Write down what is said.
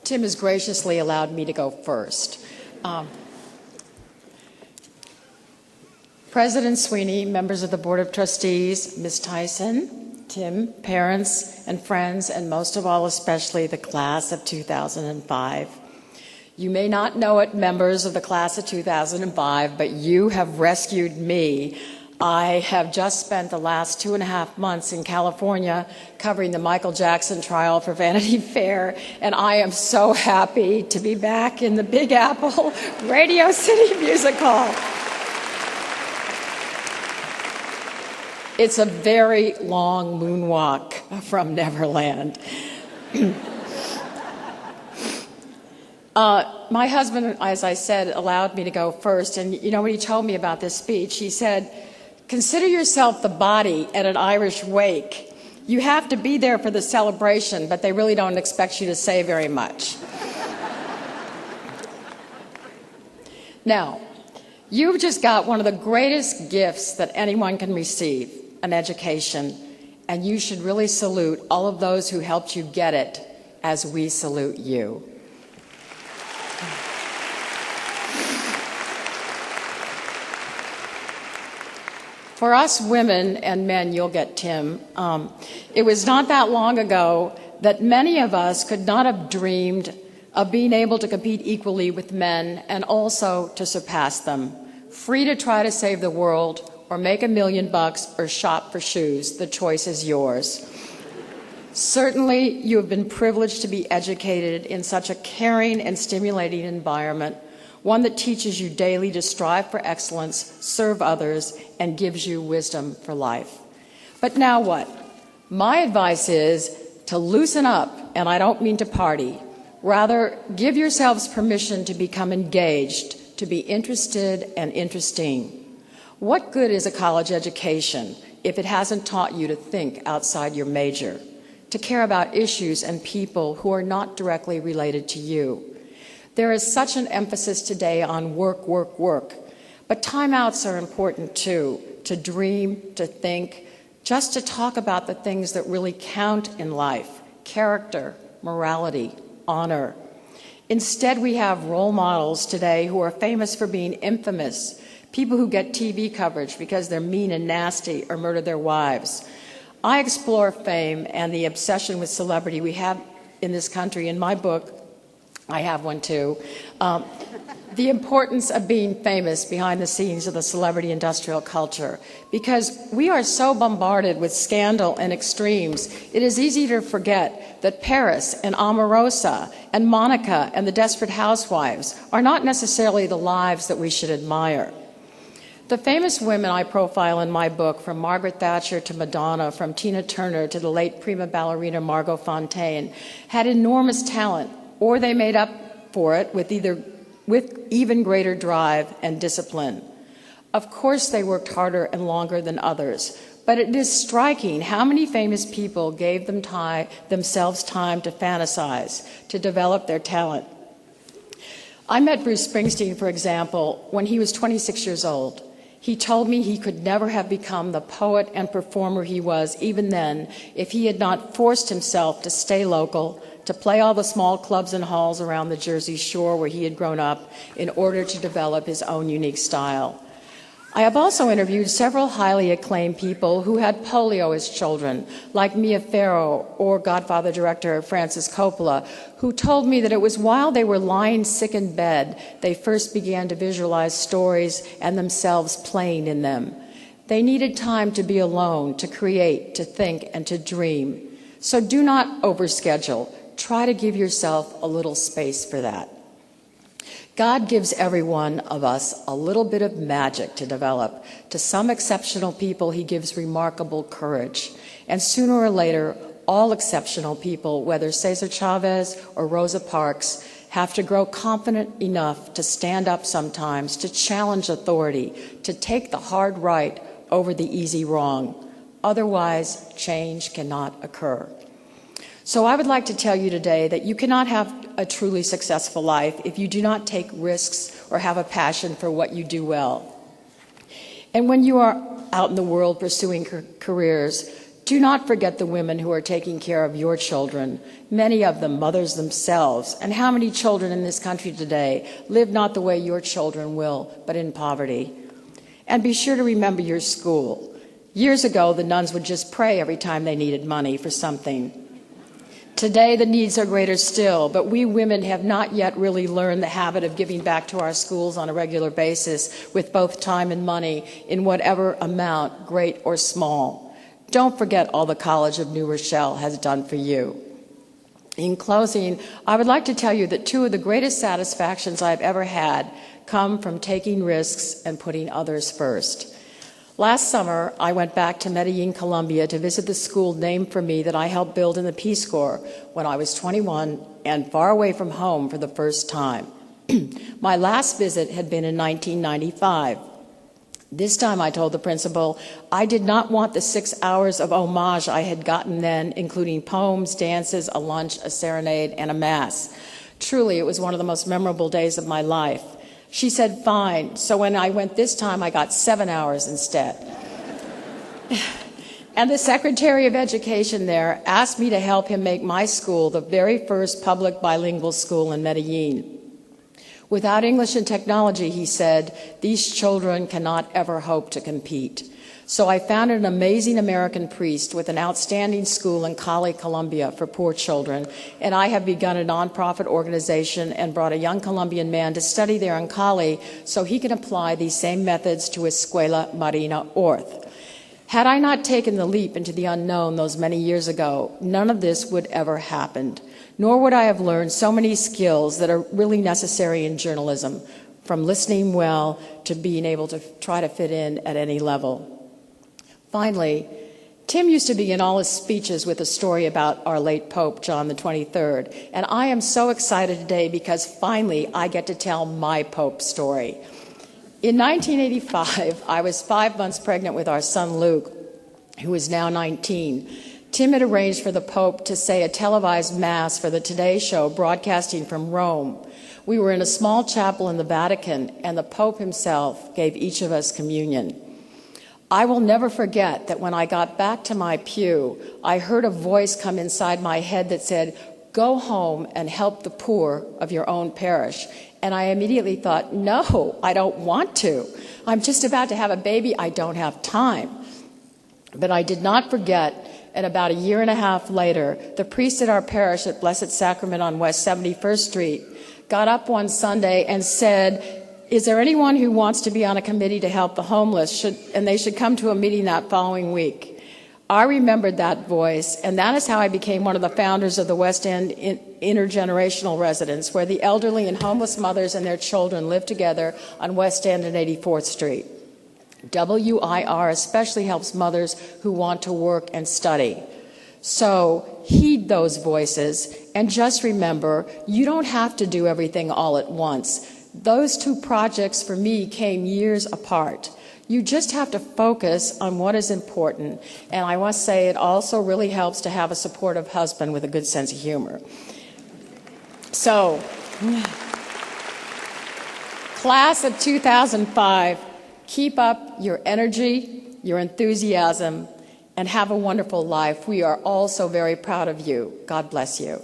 Tim has graciously allowed me to go first. President Sweeney, members of the Board of Trustees, Ms. Tyson, Tim, parents and friends, and most of all, especially the class of 2005. You may not know it, members of the class of 2005, but you have rescued me. I have just spent the last 2.5 months in California covering the Michael Jackson trial for Vanity Fair, and I am so happy to be back in the Big Apple Radio City Music Hall. It's a very long moonwalk from Neverland. My husband, as I said, allowed me to go first, and you know what he told me about this speech? He said, "Consider yourself the body at an Irish wake. You have to be there for the celebration, but they really don't expect you to say very much." Now, you've just got one of the greatest gifts that anyone can receive, an education, and you should really salute all of those who helped you get it as we salute you. For us women and men, you'll get Tim, it was not that long ago that many of us could not have dreamed of being able to compete equally with men and also to surpass them, free to try to save the world or make $1 million or shop for shoes. The choice is yours. Certainly, you have been privileged to be educated in such a caring and stimulating environment, one that teaches you daily to strive for excellence, serve others, and gives you wisdom for life. But now what? My advice is to loosen up, and I don't mean to party. Rather, give yourselves permission to become engaged, to be interested and interesting. What good is a college education if it hasn't taught you to think outside your major, to care about issues and people who are not directly related to you? There is such an emphasis today on work, work, work. But timeouts are important too, to dream, to think, just to talk about the things that really count in life: character, morality, honor. Instead, we have role models today who are famous for being infamous, people who get TV coverage because they're mean and nasty or murder their wives. I explore fame and the obsession with celebrity we have in this country in my book. I have one too. The importance of being famous behind the scenes of the celebrity industrial culture. Because we are so bombarded with scandal and extremes, it is easy to forget that Paris and Omarosa and Monica and the Desperate Housewives are not necessarily the lives that we should admire. The famous women I profile in my book, from Margaret Thatcher to Madonna, from Tina Turner to the late prima ballerina Margot Fonteyn, had enormous talent, or they made up for it with even greater drive and discipline. Of course, they worked harder and longer than others, but it is striking how many famous people gave themselves time to fantasize, to develop their talent. I met Bruce Springsteen, for example, when he was 26 years old. He told me he could never have become the poet and performer he was even then if he had not forced himself to stay local, to play all the small clubs and halls around the Jersey Shore where he had grown up in order to develop his own unique style. I have also interviewed several highly acclaimed people who had polio as children, like Mia Farrow or Godfather director Francis Coppola, who told me that it was while they were lying sick in bed they first began to visualize stories and themselves playing in them. They needed time to be alone, to create, to think, and to dream. So do not overschedule. Try to give yourself a little space for that. God gives every one of us a little bit of magic to develop. To some exceptional people, he gives remarkable courage. And sooner or later, all exceptional people, whether Cesar Chavez or Rosa Parks, have to grow confident enough to stand up sometimes, to challenge authority, to take the hard right over the easy wrong. Otherwise, change cannot occur. So I would like to tell you today that you cannot have a truly successful life if you do not take risks or have a passion for what you do well. And when you are out in the world pursuing careers, Do not forget the women who are taking care of your children, many of them mothers themselves. And how many children in this country today live not the way your children will, but in poverty? And be sure to remember your school. Years ago, the nuns would just pray every time they needed money for something. Today, the needs are greater still, but we women have not yet really learned the habit of giving back to our schools on a regular basis with both time and money in whatever amount, great or small. Don't forget all the College of New Rochelle has done for you. In closing, I would like to tell you that two of the greatest satisfactions I've ever had come from taking risks and putting others first. Last summer, I went back to Medellin, Colombia to visit the school named for me that I helped build in the Peace Corps when I was 21 and far away from home for the first time. My last visit had been in 1995. This time I told the principal I did not want the 6 hours of homage I had gotten then, including poems, dances, a lunch, a serenade, and a mass. Truly, it was one of the most memorable days of my life. She said, fine. So when I went this time, I got 7 hours instead. And the Secretary of Education there asked me to help him make my school the very first public bilingual school in Medellin. Without English and technology, he said, these children cannot ever hope to compete. So I founded an amazing American priest with an outstanding school in Cali, Colombia for poor children, and I have begun a nonprofit organization and brought a young Colombian man to study there in Cali so he can apply these same methods to Escuela Maureen Orth. Had I not taken the leap into the unknown those many years ago, none of this would ever happen. Nor would I have learned so many skills that are really necessary in journalism, from listening well to being able to try to fit in at any level. Finally, Tim used to begin all his speeches with a story about our late Pope, John the 23rd, and I am so excited today because finally I get to tell my Pope story. In 1985, I was 5 months pregnant with our son Luke, who is now 19. Tim had arranged for the Pope to say a televised Mass for the Today Show broadcasting from Rome. We were in a small chapel in the Vatican, and the Pope himself gave each of us communion. I will never forget that when I got back to my pew, I heard a voice come inside my head that said, go home and help the poor of your own parish. And I immediately thought, no, I don't want to. I'm just about to have a baby. I don't have time. But I did not forget. And about a year and a half later, the priest at our parish at Blessed Sacrament on West 71st Street got up one Sunday and said, is there anyone who wants to be on a committee to help the homeless? And they should come to a meeting that following week. I remembered that voice, and that is how I became one of the founders of the West End Intergenerational Residence, where the elderly and homeless mothers and their children live together on West End and 84th Street. WIR especially helps mothers who want to work and study. So heed those voices and just remember, you don't have to do everything all at once. Those two projects for me came years apart. You just have to focus on what is important. And I must say it also really helps to have a supportive husband with a good sense of humor. So, class of 2005, keep up your energy, your enthusiasm, and have a wonderful life. We are all so very proud of you. God bless you.